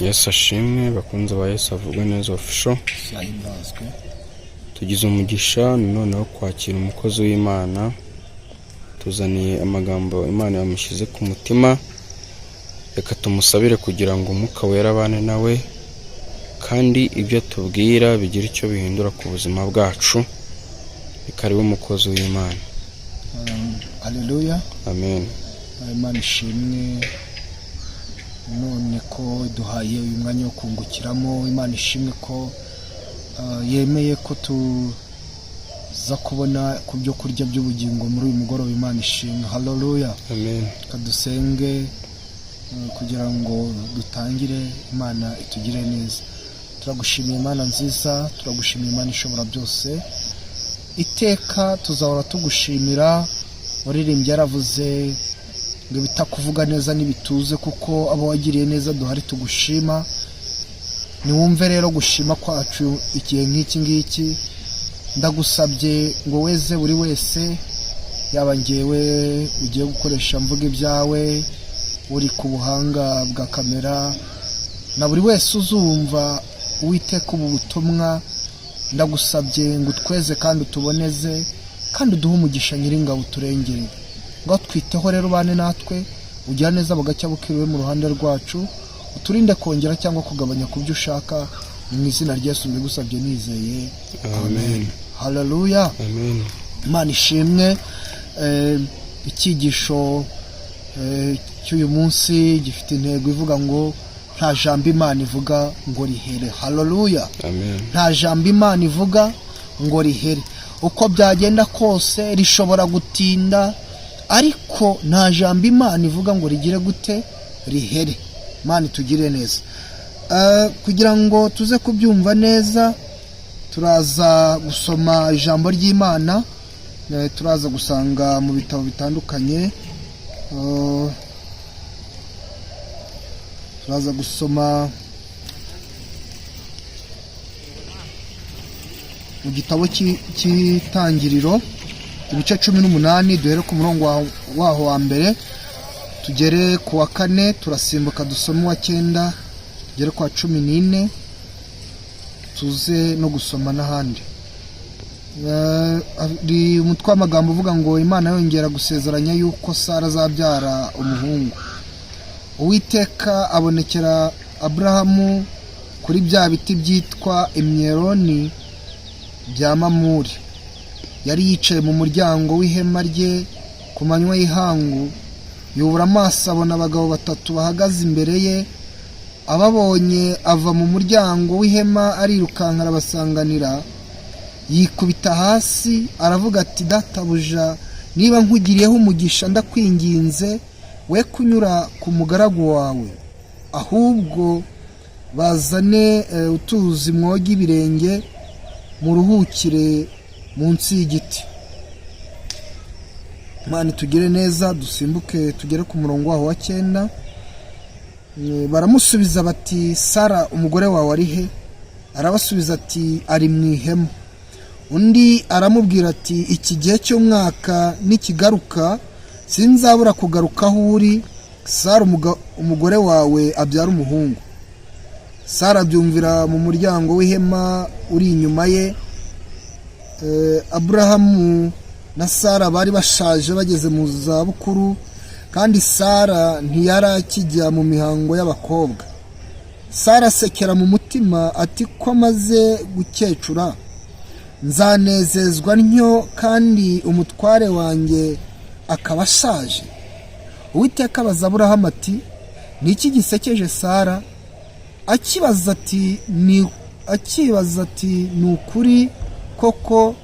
Yesu ashimwe bakunze ba Yesu avugwe neza official. Tugize umugisha noneho kwakira umukozi w'Imana. Tuzaniye amagambo Imana yamushyize ku mutima. Reka tumusabire kugira ngo Umwuka Wera abane nawe kandi ibyo tubwira bigira icyo bihindura ku buzima bwacu. Karibu umukozi w'Imana. Haleluya. Amen. Imana ishimwe none ko duhaye uyu mwanya wo kungukiramo. Imana ishimwe ko yemeye ko tuza kubona ku byo kurya by'ubugingo muri uyu mugoroba. Imana ishimwe. Haleluya. Amen. Kadusenge kugira ngo dutangire. Imana itugire neza. Turagushimiye Imana nziza, turagushimiye Imana ishobora byose. Iteka tuzahora tugushimira. Waririmbye yaravuze ngo bitakuvuga neza nibituze, kuko abo wagiriye neza duhari tugushima. Niwumve rero gushima kwacu igihe nk'iki ngiki. Ndagusabye ngo weze buri wese, yaba ngewe ugiye gukoresha mvuga ibyawe, uri ku buhanga bwa kamera, na buri wese uzumva Uwiteka ubu butumwa. Ndagusabye ngo utweze kandi utuboneze kandi uduhe umugisha Nyiringabo uturengere. Ngo twiteho rero bane natwe, ugira neza bagacya bukiriwe mu ruhande rwacu, uturinde kongera cyangwa kugabanya ku byo ushaka. Mu izina rya Yesu mbigusabye nizeye. Amen. Haleluya. Amen. Imana ishimwe. Ikigisho cy'uyu munsi gifite intego ivuga ngo nta jambo Imana ivuga ngo rihere. Haleluya. Amen. Nta jambo Imana ivuga ngo rihere. Uko byagenda kose rishobora gutinda, ariko nta jambo Imana ivuga ngo rigire gute rihere. Imana itugire neza. Kugira ngo tuze kubyumva neza, turaza gusoma ijambo ry'Imana. Turaza gusanga mu bitabo bitandukanye. Turaza gusoma mu gitabo cy'Itangiriro ibice 18, duhere ku murongo waho wa mbere tugere ku wa 4, turasimbuka dusoma wa 9 tugere ku wa 14, tuze no gusoma n'ahandi. Ari umutwe w'amagambo uvuga ngo Imana yongera gusezeranya yuko Sara azabyara umuhungu. Uwiteka abonekera Aburahamu kuri bya biti byitwa imyeroni bya Mamuri. Yari yicaye mu muryango w'ihema rye ku manywa y'ihangu. Yubura amaso abona abagabo batatu bahagaze imbere ye. Ababonye ava mu muryango w'ihema arirukanka arabasanganira, yikubita hasi aravuga ati, databuja, niba nkugiriyeho umugisha ndakwinginze we kunyura ku mugaragu wawe, ahubwo bazane utuzi mwoga ibirenge muruhukire munsi y'igiti. Imana tugire neza. Dusimbuke tugere ku murongo waho wa 9. Baramusubiza bati, Sara umugore wawe ari he? Arabasubiza ati, ari mu ihema. Undi aramubwira ati, iki gihe cy'umwaka nikigaruka sinzabura kugaruka aho uri, Sara umugore wawe abyara umuhungu. Sara abyumvira mu muryango w'ihema uri inyuma ye. Aburahamu na Sara bari bashaje bageze mu za bukuru, kandi Sara ntiyarakijya mu mihango y'abakobwa. Sara asekera mu mutima ati, ko amaze gukecura nzanezezwa ntyo kandi umutware wanjye akaba ashaje. Uwiteka abaza Aburahamu ati, ni iki gisekeje Sara? Akibaza ati ni ukuri koko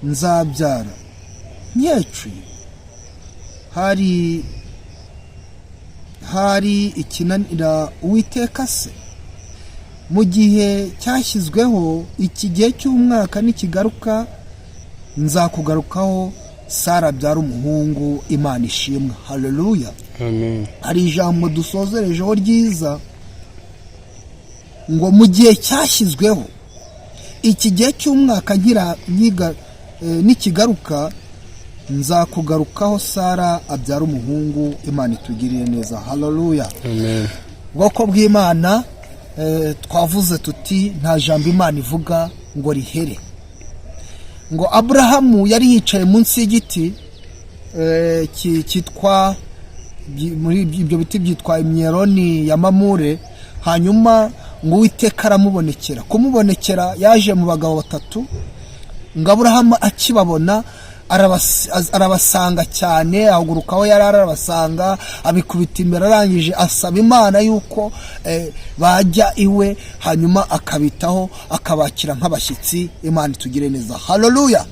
nzabyara nkecuye? hari ikinanira Uwiteka se? Mu gihe cyashyizweho iki gihe cy'umwaka nikigaruka nzakugarukaho, Sara abyara umuhungu. Imana ishimwe. Haleluya. Amen. Hari ijambo dusozerejeho ryiza ngo mu gihe cyashyizweho iki gihe cy'umwaka nikigaruka nzakugarukaho, Sara abyara umuhungu. Imana itugirire neza. Haleluya. Amen. Ubwoko bw'Imana, twavuze tuti nta jambo Imana ivuga ngo rihere. Ngo Aburahamu yari yicaye munsi y'igiti cyitwa, muri ibyo biti byitwa imyeroni ya Mamure. Hanyuma ngo Uwiteka aramubonekera. Kumubonekera yaje mu bagabo batatu. Ngo Aburahamu akibabona arabasanga cyane, ahagurukaho yari arabasanga, abikubita imbere, arangije asaba Imana yuko bajya iwe, hanyuma akabitaho, akabakira nk'abashyitsi. Imana itugire neza, haleluya.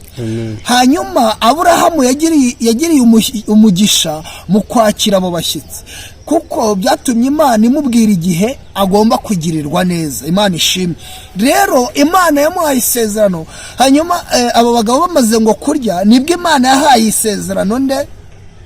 Hanyuma Aburahamu yagiriye umugisha mu kwakira abo bashyitsi, kuko byatumye Imana imubwira igihe agomba kugirirwa neza. Imana ishimwe. Rero Imana yamuhaye isezerano. Hanyuma abo bagabo bamaze ngo kurya, nibwo Imana yahaye isezerano nde?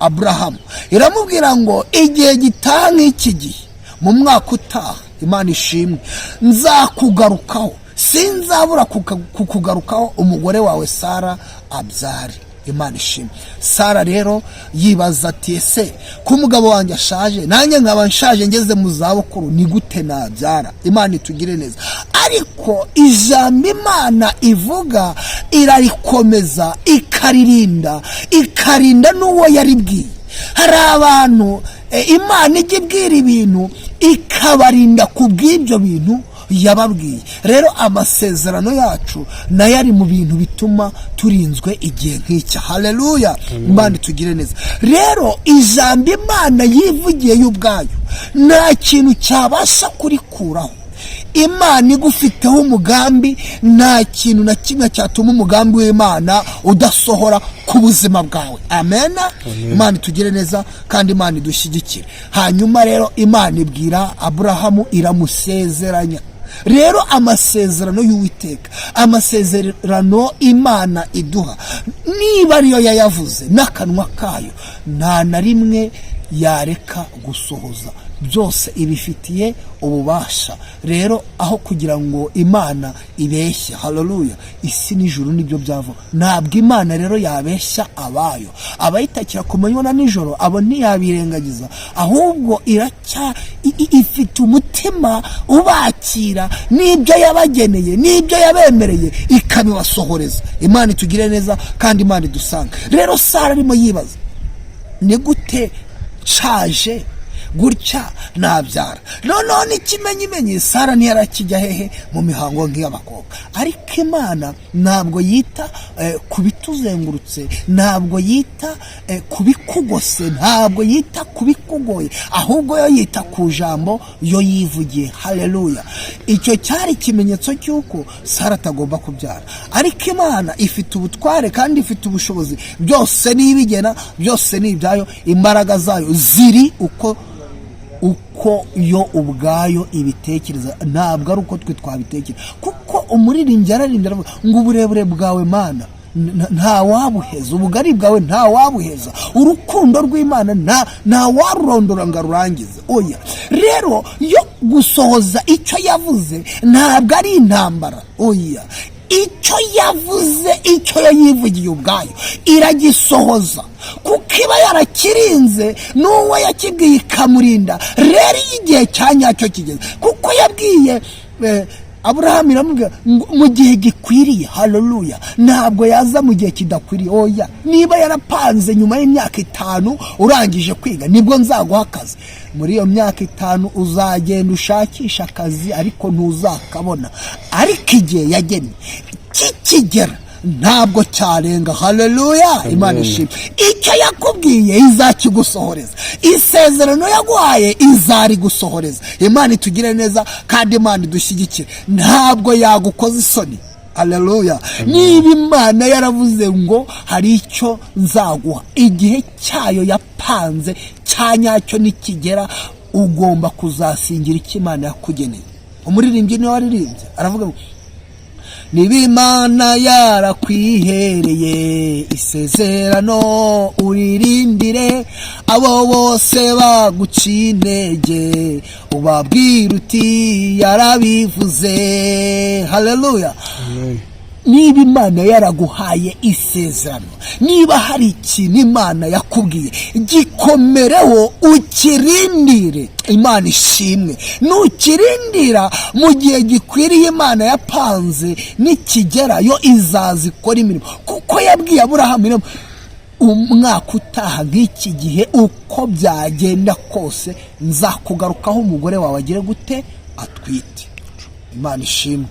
Aburahamu. Iramubwira ngo igihe gitaha nk'iki gihe, mu mwaka utaha, Imana ishimwe, nzakugarukaho, sinzabura kukugarukaho, umugore wawe Sara abyare. Imana ishimwe. Sara rero yibaza ati ese ko umugabo wanjye ashaje, nanjye nkaba nshaje ngeze mu zabukuru, ni gute nabyara? Imana itugire neza. Ariko ijambo Imana ivuga irarikomeza, ikarinda n'uwo yaribwiye. Hari abantu Imana ijya ibwira ibintu ikabarinda ku bw'ibyo bintu yababwiye. Rero amasezerano yacu nayo ari mu bintu bituma turinzwe igihe nk'icyo. Haleluya. Imana itugire neza. Rero ijambo Imana yivugiye y'ubwayo nta kintu cyabasha kurikuraho. Imana igufiteho umugambi, nta kintu na kimwe cyatuma umugambi w'Imana udasohora ku buzima bwawe. Amen. Imana itugire neza kandi Imana idushyigikire. Hanyuma rero Imana ibwira Aburahamu, iramusezeranya. Rero amasezerano y'Uwiteka, amasezerano Imana iduha, niba ariyo yayavuze n'akanwa kayo, nta na rimwe yareka gusohoza. Byose ibifitiye ububasha. Rero aho kugira ngo Imana ibeshye, haleluya, isi n'ijuru nibyo byavuga. Ntabwo Imana rero yabeshya abayo. Abayitakira ku manywa na nijoro abo ntiyabirengagiza, ahubwo ifite umutima ubakira n'ibyo yabageneye, n'ibyo yabemereye ikabibasohoreza. Imana itugire neza kandi Imana idusanga. Rero Sara arimo yibaza, ni gute nshaje gutya nabyara? Noneho n'ikimenyimenyi, Sara ntiyarakijya hehe mu mihango nk'iy'abakobwa. Ariko Imana ntabwo yita ku bituzengurutse, ntabwo yita ku bikugose, ntabwo yita ku bikugoye, ahubwo yo yita ku jambo yo yivugiye. Haleluya. Icyo cyari ikimenyetso cy'uko Sara atagomba kubyara. Ariko Imana ifite ubutware kandi ifite ubushobozi. Byose nibigena, byose ni ibyayo, imbaraga zayo ziri uko yo ubwayo ibitekereza, ntabwo ari uko twe twabitekereza. Kuko umuririmbyi ararimbye aravuga ngo uburebure bwawe Mana nta wabuheza, ubugari bwawe nta wabuheza, urukundo rw'Imana nta warurondora ngo arurangize. Oya, rero yo gusohoza icyo yavuze ntabwo ari intambara. Oya, icyo yavuze, icyo yayivugiye ubwayo iragisohoza, kuko iba yarakirinze n'uwo yakibwiye ikamurinda. Rero igihe cya nyacyo kigeze, kuko yabwiye Aburahamu iramubwira mu gihe gikwiriye. Haleluya. Ntabwo yaza mu gihe kidakwiriye. Oya, niba yarapanze nyuma y'imyaka 5 urangije kwiga nibwo nzaguha akazi, muri iyo myaka 5 uzagenda ushakisha akazi ariko ntuzakabona. Ariko igihe yagennye kikigera ntabwo cyarenga. Haleluya. Imana ishimwe. Icyo yakubwiye izakigusohoreza, isezerano yaguhaye izari gusohoreza. Imana itugire neza kandi Imana idushyigikire. Ntabwo yagukoza isoni. Haleluya. Niba Imana yaravuze ngo hari icyo nzaguha, igihe cyayo yapanze cya nyacyo nikigera ugomba kuzasingira icyo Imana yakugeneye. Umuririmbyi niwe waririmbye aravuga ngo niba Imana yarakwihereye isezerano uririndire, abo bose baguciye intege ubabwira uti yarabivuze. Haleluya. niba imana yaraguhaye isezerano, niba hari ikintu imana yakubwiye, gikomereho ukirindire. Imana ishimwe. Nukirindira mu gihe gikwiriye imana yapanze, nikigera yo izazikora imirimo, kuko yabwiye Aburahamu umwaka utaha nk'iki gihe uko byagenda kose nzakugarukaho umugore wawe agire gute, atwite. Imana ishimwe.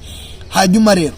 Hanyuma rero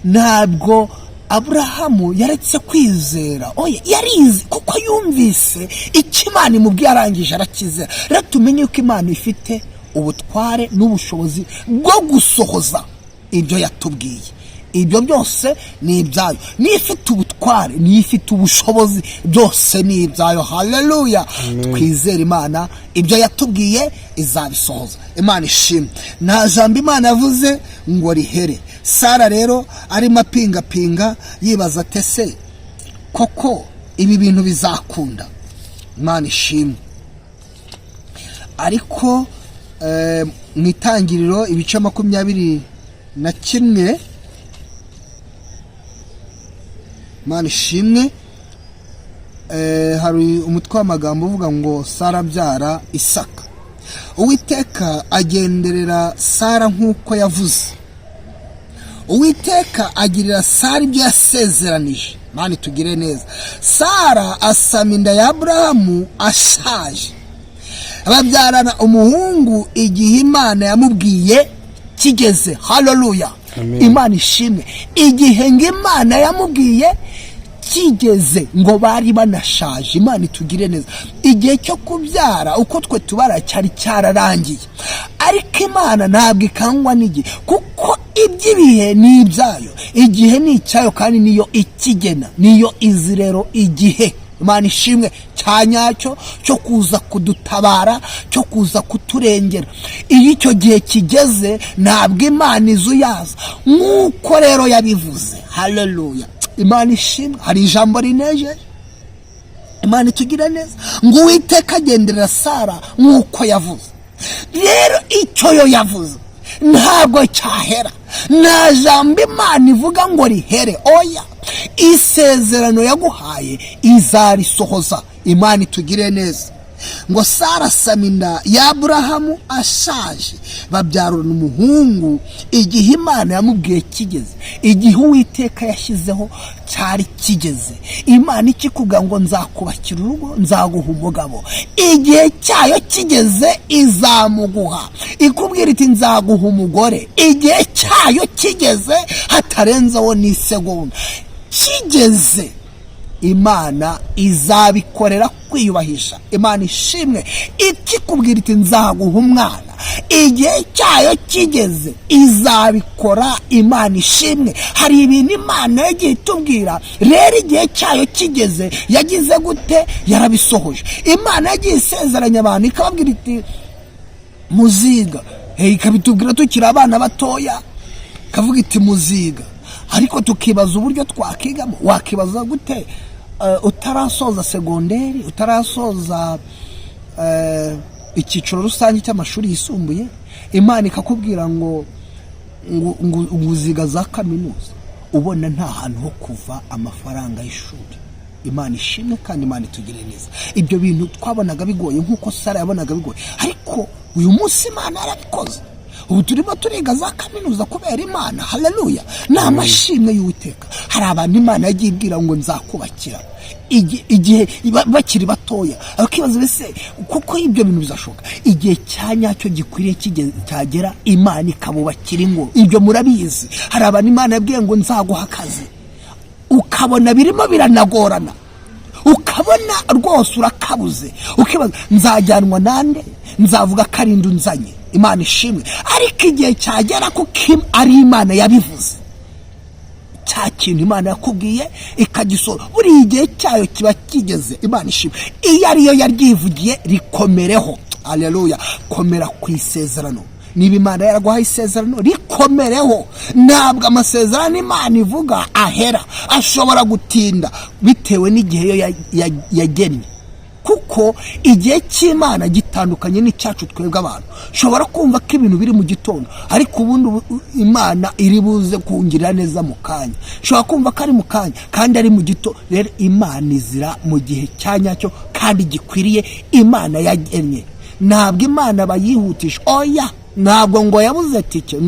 ntabwo Aburahamu yaretse kwizera. Oya, yarizi kuko yumvise icyo Imana imubwiye, arangije arakizera. Rero tumenye ko Imana ifite ubutware n'ubushobozi bwo gusohoza ibyo yatubwiye. Ibyo byose ni ibyayo. Niyo ifite ubutware, niyo ifite ubushobozi, byose ni ibyayo. Haleluya. Twizere Imana, ibyo yatubwiye izabisohoza. Imana ishimwe. Nta jambo Imana yavuze ngo rihere. Sara rero arimo apingapinga yibaza ati se koko ibi bintu bizakunda? Imana ishimwe. Ariko mu itangiriro ibice 21, Imana ishimwe, hari umutwe w'amagambo uvuga ngo Sara abyara Isaka. Uwiteka agenderera Sara nk'uko yavuze. Uwiteka agirira Sara ibyo yasezeranije. Imana itugire neza. Sara asama inda ya Aburahamu ashaje, babyarana umuhungu igihe Imana yamubwiye kigeze. Haleluya. Imana ishimwe. Igihe ngo Imana yamubwiye kigeze, ngo bari banashaje. Imana itugire neza. Igihe cyo kubyara uko twe tubara cyari cyararangiye, ariko Imana ntabwo ikangwa n'igihe, kuko iby'ibihe ni ibyayo. Igihe ni icyayo kandi niyo ikigena, niyo izi rero igihe. Imana ishimwe, cyanyacyo cyo kuza kudutabara, cyo kuza kuturengera. Iyo icyo gihe kigeze ntabwo Imana izuyaza nk'uko rero yabivuze. Haleluya. Imana ishimwe. Hari ijambo rinejeje. Imana itugira neza ngo Uwiteka agenderera Sara nk'uko yavuze. Rero icyo yo yavuze ntabwo cyahera. Nta jambo Imana ivuga ngo rihere. Oya, isezerano yaguhaye izarisohoza. Imana itugire neza. Ngo Sara asama inda ya Aburahamu ashaje, babyarana umuhungu igihe Imana yamubwiye kigeze. Igihe Uwiteka yashyizeho cyari kigeze. Imana ikikuga ngo nzakubakira urugo, nzaguha umugabo, igihe cyayo kigeze izamuguha. Ikubwira iti nzaguha umugore, igihe cyayo kigeze, hatarenzaho n'isegonda. Kigeze, Imana izabikorera kwiyubahisha. Imana ishimwe. Ikikubwira iti nzaguha umwana, igihe cyayo kigeze izabikora. Imana ishimwe. Hari ibintu Imana yagiye itubwira, rero igihe cyayo kigeze yagize gute? Yarabisohoje. Imana yagiye isezeranya abantu ikababwira iti muziga, ikabitubwira tukiri abana batoya, kavuga iti muziga. Ariko tukibaza uburyo twakigamo. Wakibaza gute utarasoza segonderi, utarasoza icyiciro rusange cy'amashuri yisumbuye? Imana ikakubwira ngo uziga za kaminuza, ubona nta hantu ho kuva amafaranga y'ishuri. Imana ishimwe kandi Imana itugire neza. Ibyo bintu twabonaga bigoye nk'uko Sara yabonaga bigoye, ariko uyu munsi Imana yarabikoze. Ubu turimo turiga za kaminuza kubera Imana. Haleluya. Ni amashimwe y'Uwiteka. Hari abantu Imana yagiye ibwira ngo nzakubakira igihe bakiri batoya, akibaza bese kuko ibyo bintu bizashoka. Igihe cyanyacyo gikwiriye cyagera, Imana ikabubakira ingo. Ibyo murabizi. Hari abantu Imana yabwiye ngo nzaguha akazi, ukabona birimo biranagorana, ukabona rwose urakabuze, ukibaza nzajyanwa nande, nzavuga karindu nzanye. Imana ishimwe. Ariko igihe cyagera kuko ari Imana yabivuze, cya kintu Imana yakubwiye ikagisora, buri igihe cyayo kiba kigeze. Imana ishimwe. Iyo ariyo yaryivugiye rikomereho. Haleluya. Komera ku isezerano. Niba Imana yaraguhaye isezerano, rikomereho. Ntabwo amasezerano Imana ivuga ahera, ashobora gutinda bitewe n'igihe yo yagennye, kuko ariko igihe cy'Imana gitandukanye n'icyacu twebwe abantu. Ushobora kumva ko ibintu biri mu gitondo ariko ubundi Imana iri buze kungirira neza mu kanya. Ushobora kumva ko ari mu kanya kandi ari mu gitondo. Rero Imana izira mu gihe cyanyacyo kandi gikwiriye Imana yagennye. Ntabwo Imana bayihutisha, oya, ntabwo ngo yabuze tike,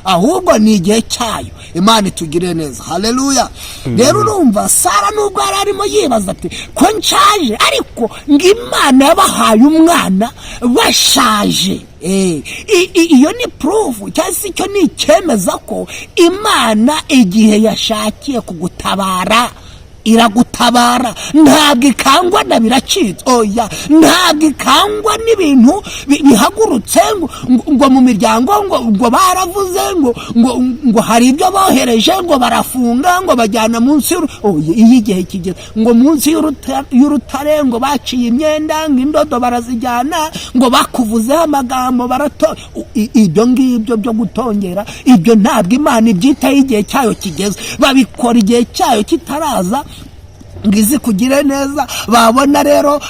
ahubwo ni igihe cyayo. Imana itugire neza, haleluya. Rero urumva Sara nubwo yari arimo yibaza ati ko nshaje, ariko ngo Imana yabahaye umwana bashaje. Iyo ni proof cyangwa se icyo ni icyemeza ko Imana igihe yashakiye kugutabara iragutabara. Ntabwo ikangwa na biracitse, oya, ntabwo ikangwa n'ibintu bihagurutse ngo mu miryango ngo baravuze ngo hari ibyo bohereje ngo barafunga ngo bajyana munsi oya, iyo igihe kigeze ngo munsi y'urutare ngo baciye imyenda ngo indodo barazijyana ngo bakuvuzeho amagambo barato. Ibyo ngibyo byo gutongera, ibyo ntabwo Imana ibyitaho igihe cyayo kigeze. Babikora igihe cyayo kitaraza ngizi kugire neza. Babona rero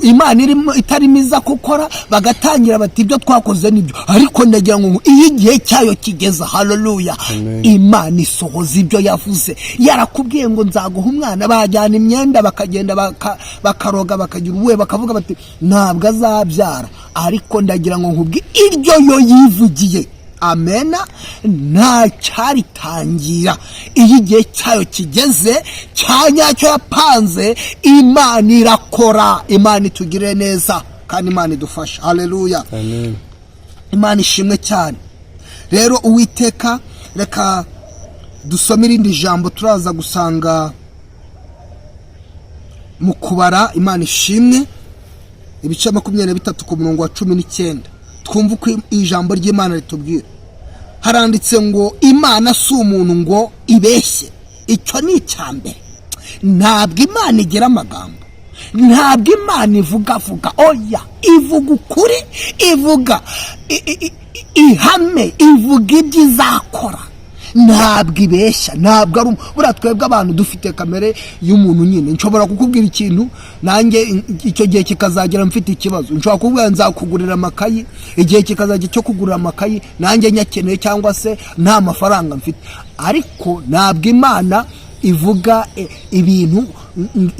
Imana itarimo iza gukora, bagatangira bati ibyo twakoze nibyo. Ariko ndagira ngo iyo igihe cyayo kigeze, haleluya, Imana isohoza ibyo yavuze. Yarakubwiye ngo nzaguha umwana, bajyana imyenda bakagenda bakaroga bakagira ubuwe, bakavuga bati ntabwo azabyara. Ariko ndagira ngo nkubwi iryo yo yivugiye, amena, nta cyaritangira. Iyo igihe cyayo kigeze cyanyacyo yapanze, Imana irakora. Imana itugire neza kandi Imana idufasha, haleluya, amen. Imana ishimwe cyane. Rero Uwiteka, reka dusome irindi jambo turaza gusanga mu Kubara, Imana ishimwe, ibice 23 ku murongo wa 19. Twumva uko ijambo ry'Imana ritubwira. Haranditse ngo Imana si umuntu ngo ibeshye. Icyo ni icyambere. Ntabwo Imana igira amagambo, ntabwo Imana ivuga, oya, ivuga ukuri, ivuga ihame, ivuga ibyo izakora. Ntabwo ibeshya, ntabwo ari buriya twebwe abantu dufite kamere y'umuntu nyine. Nshobora kukubwira ikintu nanjye icyo gihe kikazagera mfite ikibazo, nshobora kukubwira nzakugurira amakayi, igihe kikazajya cyo kugurira amakayi nanjye nyakeneye cyangwa se nta mafaranga mfite. Ariko ntabwo Imana ivuga ibintu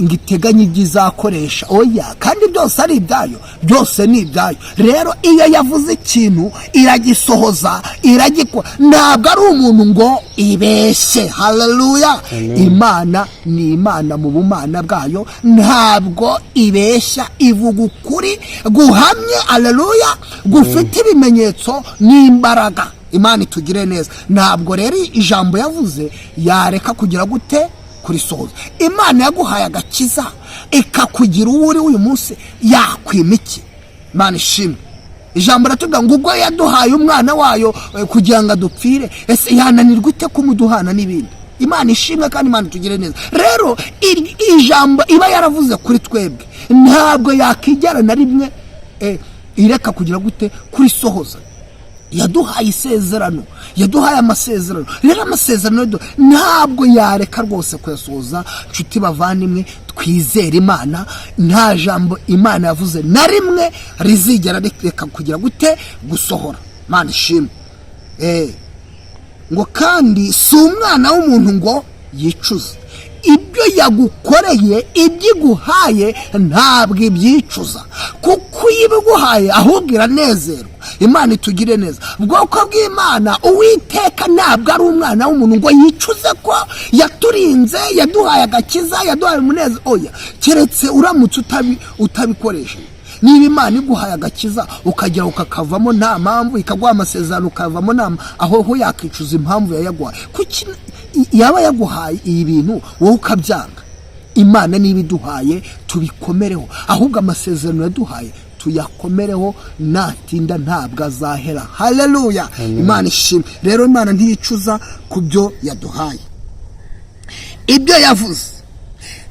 ngiteganya ibyo izakoresha, oya, kandi byose ari ibyayo, byose ni ibyayo. Rero iyo yavuze ikintu iragisohoza, iragikora. Ntabwo ari umuntu ngo ibeshye, haleluya. Imana ni Imana mu bumana bwayo, ntabwo ibeshya, ivuga ukuri guhamye, haleluya, gufite ibimenyetso n'imbaraga. Imana itugire neza. Ntabwo rero ijambo yavuze yareka kugira gute kurisohoza. Imana yaguhaye agakiza ikakugira uwo uri uyu munsi, yakwima iki? Imana ishimwe. Ijambo ratubwira ngo ubwo yaduhaye umwana wayo kugira ngo adupfire, ese yananirwa ite kumuduhana n'ibindi? Imana ishimwe kandi Imana itugire neza. Rero ijambo iba yaravuze kuri twebwe ntabwo yakigera na rimwe ireka kugira gute kurisohoza. Yaduhaye isezerano, yaduhaye amasezerano. Rero amasezerano ntabwo yareka rwose kuyasohoza. Nshuti bavandimwe, twizere Imana. Nta jambo Imana yavuze na rimwe rizigera reka kugira gute gusohora. Imana ishimwe. Ngo kandi si umwana w'umuntu ngo yicuze. Ibyo yagukoreye, ibyo iguhaye ntabwo ibyicuza, kuko ibiguhaye ahubwo iranezerwa. Imana itugire neza. Ubwoko bw'Imana, Uwiteka ntabwo ari umwana w'umuntu ngo yicuze ko yaturinze, yaduhaye agakiza, yaduhaye umunezero, oya, keretse uramutse utabikoresha. Niba Imana iguhaye agakiza ukagera ukakavamo nta mpamvu, ikaguha amasezerano ukavamo nta, aho yakicuza impamvu yayaguhaye. Kuki yaba yaguhaye iyi bintu wowe ukabyanga? Imana niba iduhaye tubikomereho, ahubwo amasezerano yaduhaye tuyakomereho, natinda ntabwo azahera, haleluya. Imana ishimwe. Rero Imana ntiyicuza ku byo yaduhaye. Ibyo yavuze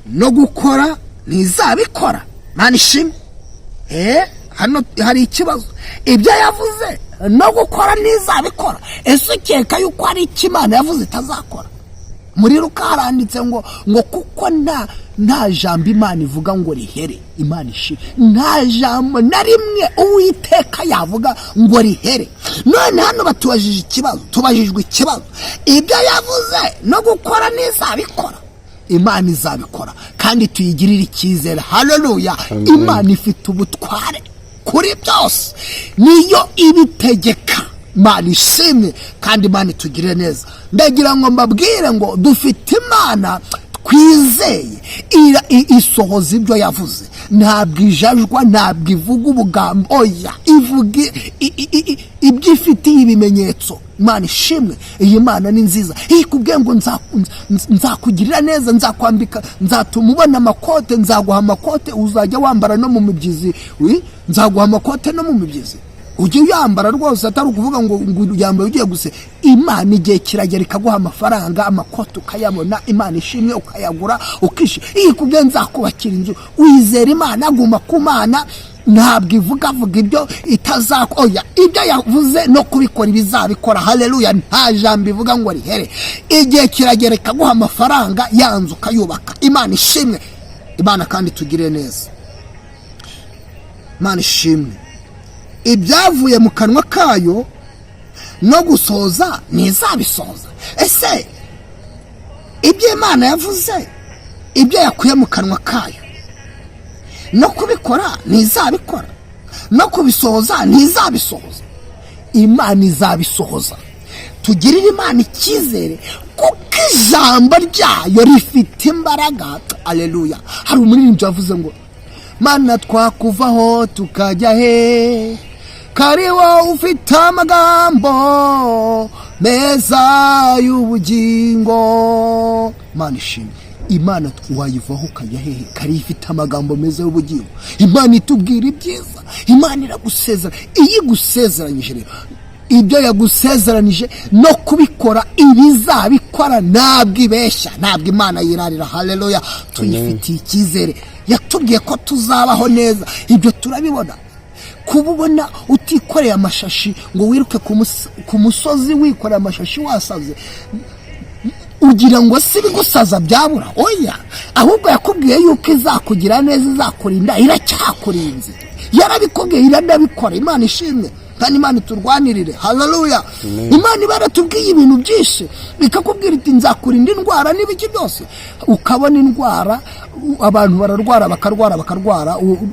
no gukora ntizabikora. Imana ishimwe. Hano hari ikibazo. Ibyo yavuze no gukora ntizabikora. Ese ukeka yuko hari icyo Imana yavuze itazakora? Muri Luka haranditse ngo kuko nta jambo Imana ivuga ngo rihere. Imana ishimwe, nta jambo na rimwe Uwiteka yavuga ngo rihere. None hano batubajije ikibazo, tubajijwe ikibazo, ibyo yavuze no gukora n'izabikora. Imana izabikora kandi tuyigirire icyizere. Haleluya. Imana ifite ubutware kuri byose, niyo ibitegeka. Imana ishimwe kandi Imana itugirire neza. Ndagira ngo mbabwire ngo dufite Imana twizeye, isohoza ibyo yavuze. Ntabwo ijajwa, ntabwo ivuga ubugambo, oya, ivuga ibyo ifitiye ibimenyetso. Imana ishimwe, iyi Mana ni nziza. Ikubwiye ngo nzakugirira neza, nzakwambika, nzatuma ubona amakote, nzaguha amakote uzajya wambara no mu mibyizi. Nzaguha amakote no mu mibyizi, ujye uyambara rwose, atari ukuvuga ngo yambaye ugiye guse. Imana igihe kiragera ikaguha amafaranga, amakote ukayabona. Imana ishimwe, ukayagura ukishima. Ikubwiye nzakubakira inzu, wizera Imana, guma ku Mana. Ntabwo ivuga ibyo oya, ibyo yavuze no kubikora ibizabikora. Haleluya. Nta jambo ivuga ngo rihere. Igihe kiragera ikaguha amafaranga, yanzu ukayubaka. Imana ishimwe. Imana kandi tugire neza. Imana ishimwe. Ibyavuye mu kanwa kayo no gusohoza ntizabisohoza. Ese ibyo Imana yavuze, ibyo yakuye mu kanwa kayo no kubikora ntizabikora, no kubisohoza ntizabisohoza. Imana izabisohoza. Tugirire Imana icyizere kuko ijambo ryayo rifite imbaraga. Haleluya. Hari umuririmbyi wavuze ngo Mana twakuvaho tukajya he, kari wowe ufite amagambo meza y'ubugingo. Mana ishimwe. Imana wayivaho ukajya hehe, kari ifite amagambo meza y'ubugingo. Imana itubwira ibyiza. Imana iragusezera. Iyi gusezeranyije rero, ibyo yagusezeranije no kubikora ibizabikora. Ntabwo ibeshya, ntabwo Imana yirarira. Haleluya. Tuyifitiye icyizere. Yatubwiye ko tuzabaho neza. Ibyo turabibona. Kububona utikoreye amashashi ngo wiruke ku musozi wikoreye amashashi wasaze, ugira ngo si bigusaza byabura. Oya, ahubwo yakubwiye yuko izakugira neza, izakurinda, iracyakurinze. Yarabikubwiye, iranabikora. Imana ishimwe kandi Imana turwanirire. Haleluya. Imana ibaratubwiye ibintu byinshi, ikakubwira iti nzakurinda indwara n'ibiki byose. Ukabona indwara, abantu bararwara bakarwara,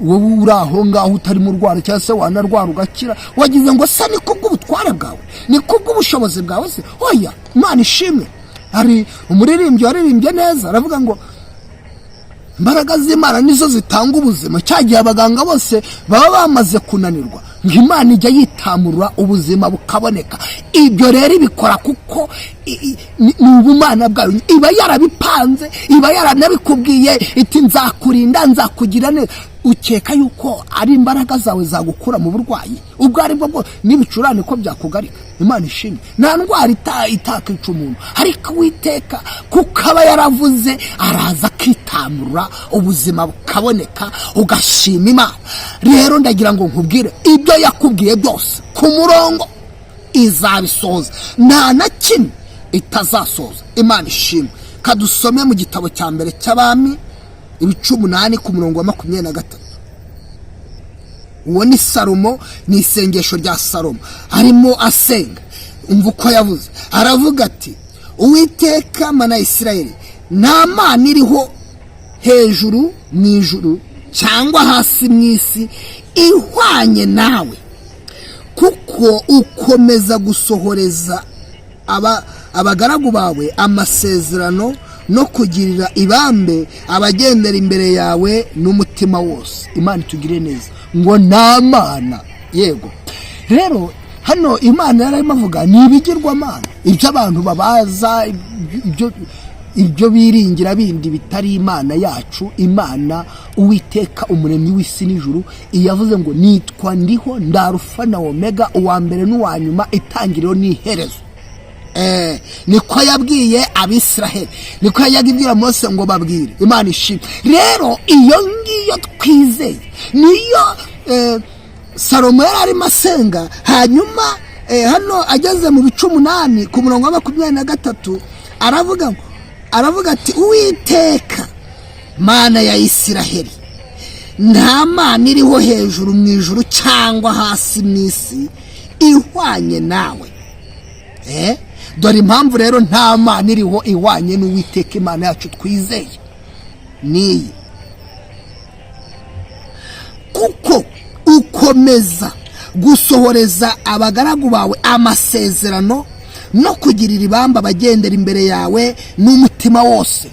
wowe uri aho ngaho utari mu rwara, cyangwa se wanarwara ugakira. Wagize ngo se ni kubw'ubutware bwawe, ni kubw'ubushobozi bwawe se? Oya, Imana ishimwe. Hari umuririmbyi waririmbye neza, aravuga ngo imbaraga z'Imana nizo zitanga ubuzima. Cyagiye abaganga bose baba bamaze kunanirwa, ngo Imana ijya yitamurura ubuzima bukaboneka. Ibyo rero ibikora kuko ni ubumana bwayo. Iba yarabipanze, iba yaranabikubwiye iti nzakurinda, nzakugira neza. Ukeka yuko ari imbaraga zawe zagukura mu burwayi ubwo ari bwo n'ibicurane ko byakugarika. Imana ishimwe. Nta ndwara itakica umuntu, ariko Uwiteka kuko aba yaravuze, araza akitamurura ubuzima bukaboneka, ugashima Imana. Rero ndagira ngo nkubwire, ibyo yakubwiye byose ku murongo izabisohoza, nta na kimwe itazasohoza. Imana ishimwe. Kadusome mu gitabo cya mbere cy'Abami 8 ku murongo wa 23. Uwo ni Salomo, ni isengesho rya Salomo arimo asenga. Umva uko yavuze, aravuga ati Uwiteka Mana Isirayeli, nta mana iriho hejuru mu ijuru cyangwa hasi mu isi ihwanye nawe, kuko ukomeza gusohoreza abagaragu bawe amasezerano no kugirira ibambe abagendera imbere yawe n'umutima wose. Imana itugire neza. Ngo nta mana. Yego rero hano Imana yarimo avuga ni ibigirwamana, ibyo abantu babaza, ibyo biringira bindi bitari Imana yacu. Imana Uwiteka umuremyi w'isi n'ijuru, iyavuze ngo nitwa ndiho, ndarufa na omega, uwa mbere n'uwa nyuma, itangiriro n'iherezo. Niko yabwiye Abisiraheli, niko yagibwira Mose ngo babwire. Imana ishimwe. Rero iyo ngiyo twizeye niyo Salomo yari arimo asenga. Hanyuma hano ageze mu 8 ku murongo wa 23 aravuga ati Uwiteka mana ya Isiraheli, nta mana iriho hejuru mu ijuru cyangwa hasi mu isi ihwanye nawe. Dore impamvu rero nta mana iriho ihwanye n'Uwiteka Imana yacu twizeye niyi, kuko ukomeza gusohoreza abagaragu bawe amasezerano no kugirira ibamba abagendera imbere yawe n'umutima wose.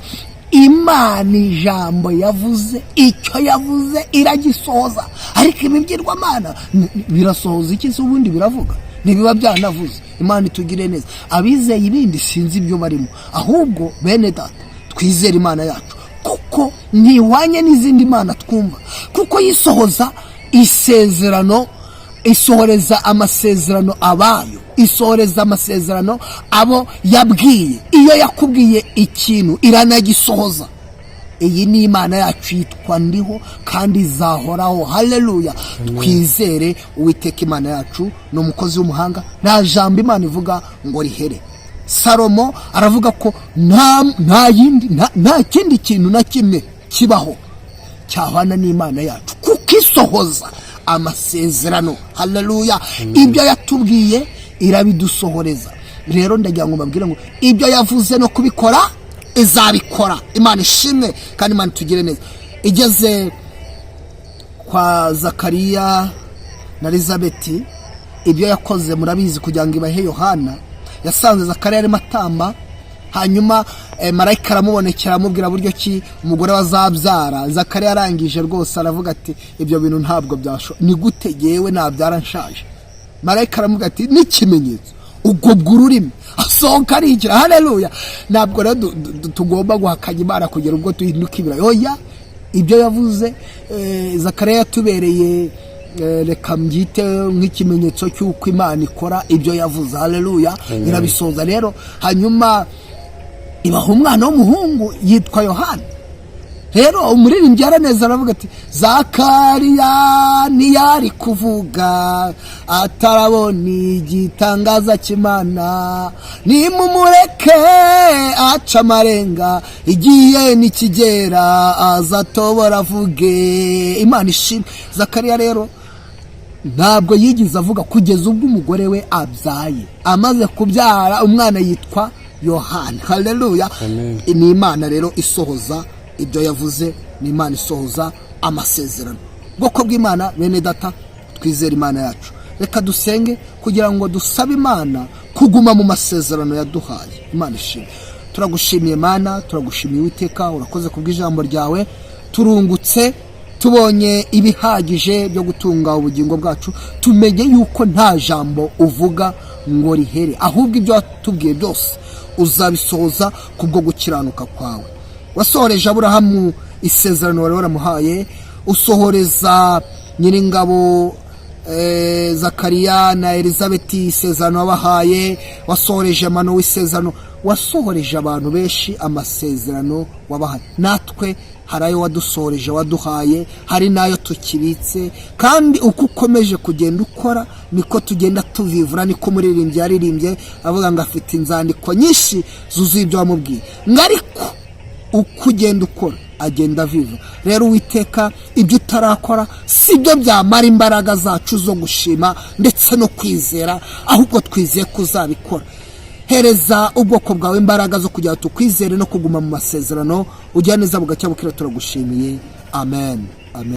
Imana ijambo yavuze, icyo yavuze iragisohoza. Ariko ibibwirwamana birasohoza iki se? Ubundi biravuga ntibiba byanavuze. Imana itugire neza. Abizeye ibindi sinzi ibyo barimo, ahubwo bene data twizere Imana yacu, kuko ntiwanye n'izindi mana twumva, kuko yisohoza isezerano, isohoreza amasezerano abayo, isohoreza amasezerano abo yabwiye. Iyo yakubwiye ikintu iranagisohoza. Iyi ni Imana yacu yitwa ndiho kandi izahoraho. Haleluya. Twizere Uwiteka Imana yacu ni umukozi w'umuhanga, nta jambo Imana ivuga ngo rihere. Salomo aravuga ko nta kindi kintu na kimwe kibaho cyahwana n'Imana yacu, kuko isohoza amasezerano. Haleluya. Ibyo yatubwiye irabidusohoreza. Rero ndagira ngo mbabwire ngo ibyo yavuze no kubikora izabikora. Imana ishimwe kandi Imana tugire neza. Igeze kwa Zakariya na Elizabeti, ibyo yakoze murabizi kugira ngo ibahe Yohana. Yasanze Zakariya arimo atamba, hanyuma marayika aramubonekera amubwira buryo ki umugore wazabyara. Zakariya arangije rwose aravuga ati ibyo bintu ntabwo byasho, ni gute yewe nabyara nshaje? Marayika aramubwira ati n'ikimenyetso ubwo bw'ururimi asohoka arigira. Haleluya. Ntabwo rero tugomba guhakanya Imana kugera ubwo tuhinduka ibirayi. Oya, ibyo yavuze Zakariya yatubereye, reka mbyite nk'ikimenyetso cy'uko Imana ikora ibyo yavuze. Haleluya. Irabisoza rero, hanyuma ibaha umwana w'umuhungu yitwa Yohana. Rero umuririmbyi araneza aravuga ati Zakariya ntiyari kuvuga atarabona igitangaza cy'Imana, nimumureke aca amarenga, igihe nikigera azatobora avuge. Imana ishimwe. Zakariya rero ntabwo yigize avuga kugeza ubwo umugore we abyaye. Amaze kubyara umwana yitwa Yohana. Haleluya. Ni Imana rero isohoza ibyo yavuze, ni Imana isohoza amasezerano. Bwoko bw'Imana bene data twizere Imana yacu. Reka dusenge kugira ngo dusabe Imana kuguma mu masezerano yaduhaye. Imana ishimwe. Turagushimiye Mana, turagushimiye Uwiteka, urakoze kubw'ijambo ryawe. Turungutse tubonye ibihagije byo gutunga ubugingo bwacu. Tumenye yuko nta jambo uvuga ngo rihere, ahubwo ibyo watubwiye byose uzabisohoza kubwo gukiranuka kwawe. Wasohoreje Aburahamu isezerano wari waramuhaye, usohoreza Nyiringabo Zakariya na Elizabeti isezerano wabahaye, wasohoreje Manowa isezerano, wasohoreje abantu benshi amasezerano wabahaye. Natwe hari ayo wadusohoreje waduhaye, hari nayo tukibitse, kandi uko ukomeje kugenda ukora niko tugenda tuvivura. Niko muririmbyi yaririmbye avuga ngo afite inzandiko nyinshi zuzuye ibyo wamubwiye, ariko uko ugenda ukora agenda aviva. Rero Uwiteka, ibyo utarakora si byo byamara imbaraga zacu zo gushima ndetse no kwizera, ahubwo twizeye ko uzabikora. Hereza ubwoko bwawe imbaraga zo kugira tukwizere no kuguma mu masezerano. Ujya neza bugacya bukira. Turagushimiye. Amen. Amen.